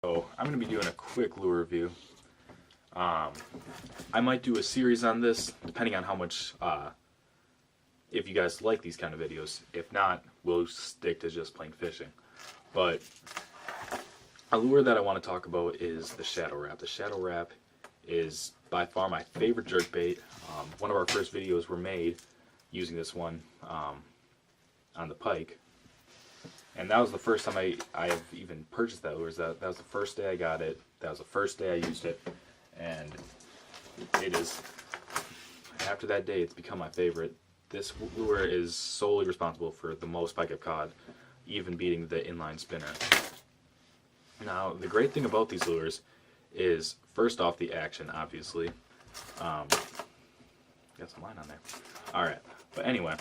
So I'm going to be doing a quick lure review. I might do a series on this, depending on how much, if you guys like these kind of videos. If not, we'll stick to just plain fishing. But a lure that I want to talk about is the Shadow Rap. The Shadow Rap is by far my favorite jerkbait. One of our first videos were made using this one on the pike. And that was the first time I have even purchased that lure. That was the first day I got it. That was the first day I used it. And it is, after that day, it's become my favorite. This lure is solely responsible for the most pike I've caught, even beating the inline spinner. Now, the great thing about these lures is, first off, the action, obviously. Got some line on there. Alright, but anyway,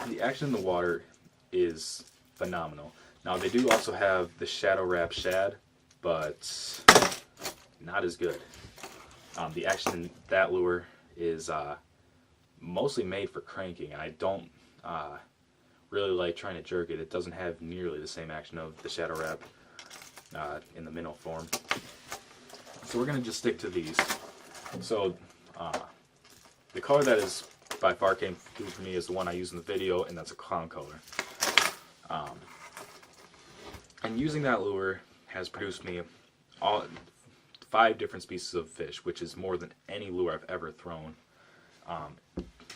the action in the water is phenomenal. Now, they do also have the Shadow Rap Shad, but not as good. The action in that lure is mostly made for cranking. I don't really like trying to jerk it. It doesn't have nearly the same action of the Shadow Rap in the minnow form. So we're going to just stick to these. So the color that is by far came through for me is the one I used in the video, and that's a clown color. And using that lure has produced me 5 different species of fish, which is more than any lure I've ever thrown.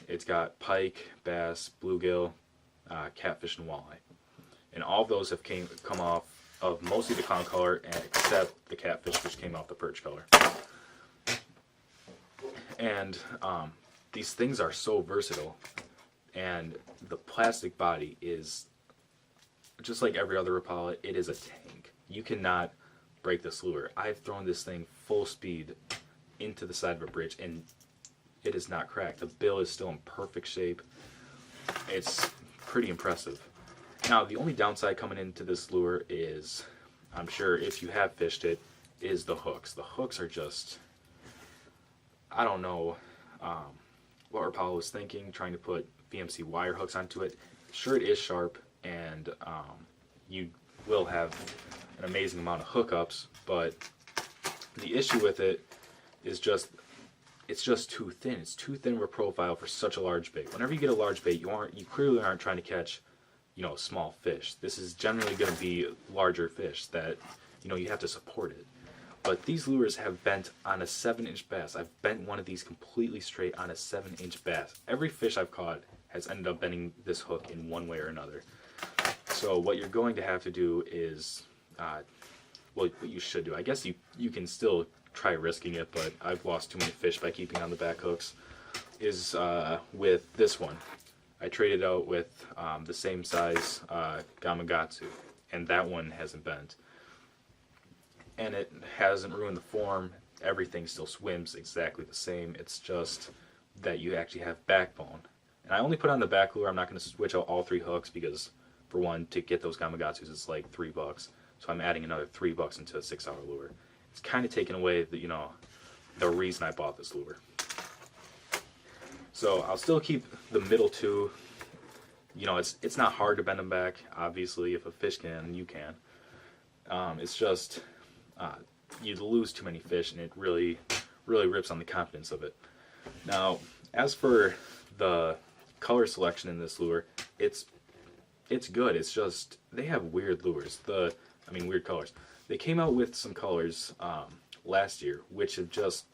It's got pike, bass, bluegill, catfish, and walleye. And all of those have come off of mostly the clown color, except the catfish, which came off the perch color. And these things are so versatile, and the plastic body is just like every other Rapala. It is a tank. You cannot break this lure. I've thrown this thing full speed into the side of a bridge, and it is not cracked. The bill is still in perfect shape. It's pretty impressive. Now, the only downside coming into this lure is, I'm sure if you have fished it, is the hooks. The hooks are just, I don't know what Rapala was thinking, trying to put VMC wire hooks onto it. Sure, it is sharp, and you will have an amazing amount of hookups, but the issue with it is just, it's just too thin. It's too thin of a profile for such a large bait. Whenever you get a large bait, you clearly aren't trying to catch, small fish. This is generally going to be larger fish that, you have to support it. But these lures have bent on a 7-inch bass. I've bent one of these completely straight on a 7-inch bass. Every fish I've caught has ended up bending this hook in one way or another. So what you're going to have to do is, well, what you should do, I guess you can still try risking it, but I've lost too many fish by keeping on the back hooks, is with this one. I traded out with the same size Gamakatsu, and that one hasn't bent. And it hasn't ruined the form. Everything still swims exactly the same. It's just that you actually have backbone. And I only put on the back lure. I'm not going to switch out all 3 hooks because, for one, to get those Gamakatsus, it's like $3. So I'm adding another $3 into a 6-hour lure. It's kind of taken away the, the reason I bought this lure. So I'll still keep the middle 2. It's not hard to bend them back. Obviously, if a fish can, you can. It's just you'd lose too many fish, and it really rips on the confidence of it. Now, as for the color selection in this lure, it's good. It's just they have weird lures. Weird colors. They came out with some colors last year, which have just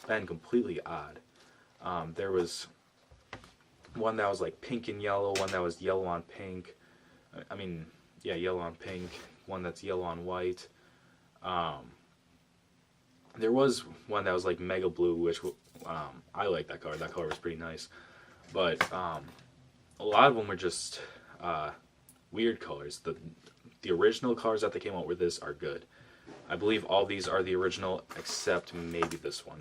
been completely odd. There was one that was like pink and yellow, one that was yellow on pink. Yellow on pink. One that's yellow on white. There was one that was like mega blue, which I like that color. That color was pretty nice. But a lot of them were just weird colors. The original colors that they came out with this are good. I believe all these are the original, except maybe this one.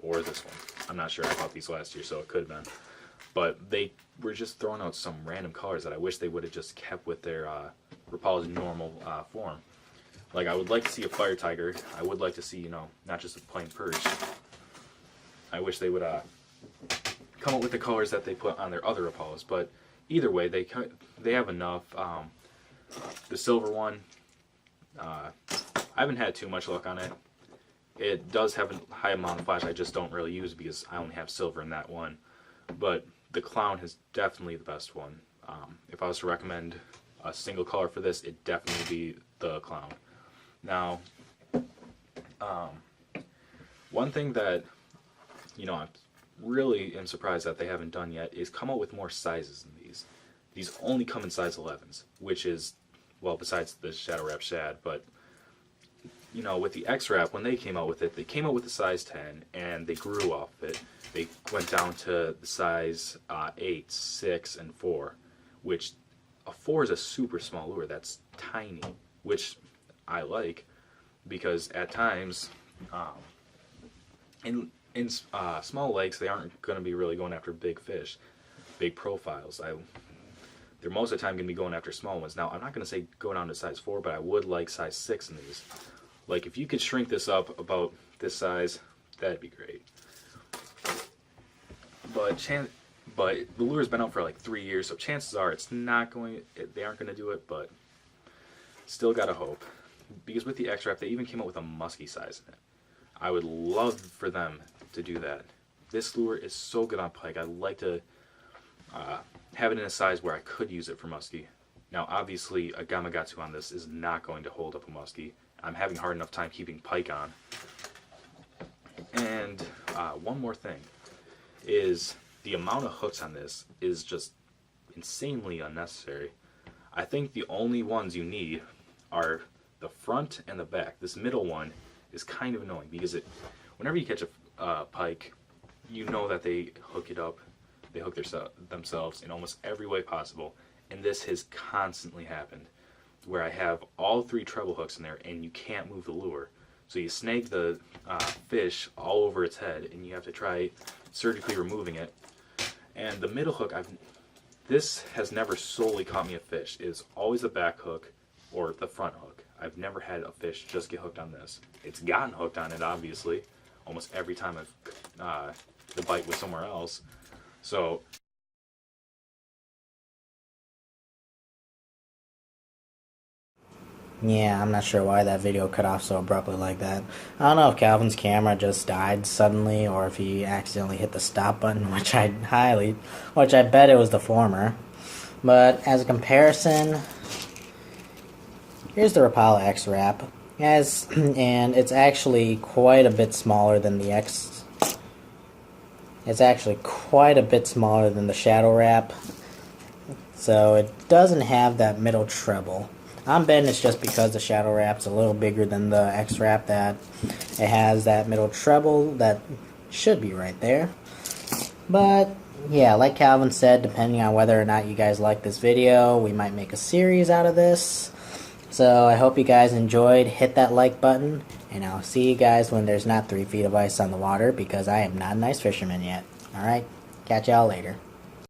Or this one. I'm not sure. I bought these last year, so it could have been. But they were just throwing out some random colors that I wish they would have just kept with their Rapala's normal form. Like, I would like to see a fire tiger. I would like to see, not just a plain perch. I wish they would come up with the colors that they put on their other Rapalas. But either way, they have enough. The silver one, I haven't had too much luck on it. It does have a high amount of flash I just don't really use because I only have silver in that one. But the clown is definitely the best one. If I was to recommend a single color for this, it'd definitely be the clown. Now, one thing that, I really am surprised that they haven't done yet is come out with more sizes in these. These only come in size 11s, which is, well, besides the Shadow Rap Shad, but with the X-Rap, when they came out with it, they came out with a size 10, and they grew off it. They went down to the size 8, 6, and 4, which a 4 is a super small lure. That's tiny, which I like, because at times, in small lakes, they aren't going to be really going after big fish, big profiles. They're most of the time going to be going after small ones. Now, I'm not going to say go down to size 4, but I would like size 6 in these. Like, if you could shrink this up about this size, that'd be great. But the lure's been out for like 3 years, so chances are they aren't going to do it, but still gotta hope. Because with the X-Rap, they even came out with a musky size in it. I would love for them to do that. This lure is so good on pike. I'd like to have it in a size where I could use it for musky. Now, obviously, a Gamakatsu on this is not going to hold up a musky. I'm having a hard enough time keeping pike on. And one more thing is the amount of hooks on this is just insanely unnecessary. I think the only ones you need are the front and the back. This middle one is kind of annoying because whenever you catch a pike, you know that they hook it up. They hook themselves in almost every way possible, and this has constantly happened, where I have all 3 treble hooks in there and you can't move the lure. So you snag the fish all over its head and you have to try surgically removing it. And the middle hook, this has never solely caught me a fish. It's always the back hook or the front hook. I've never had a fish just get hooked on this. It's gotten hooked on it, obviously, almost every time the bite was somewhere else. So Yeah, I'm not sure why that video cut off so abruptly like that. I don't know if Calvin's camera just died suddenly or if he accidentally hit the stop button, which I bet it was the former. But as a comparison, here's the Rapala X-Rap. And it's actually quite a bit smaller than the X. It's actually quite a bit smaller than the Shadow Rap. So it doesn't have that middle treble. I'm betting it's just because the Shadow Rap's a little bigger than the X-Rap that it has that middle treble that should be right there. But yeah, like Calvin said, depending on whether or not you guys like this video, we might make a series out of this. So I hope you guys enjoyed. Hit that like button, and I'll see you guys when there's not 3 feet of ice on the water, because I am not an ice fisherman yet. Alright, catch y'all later.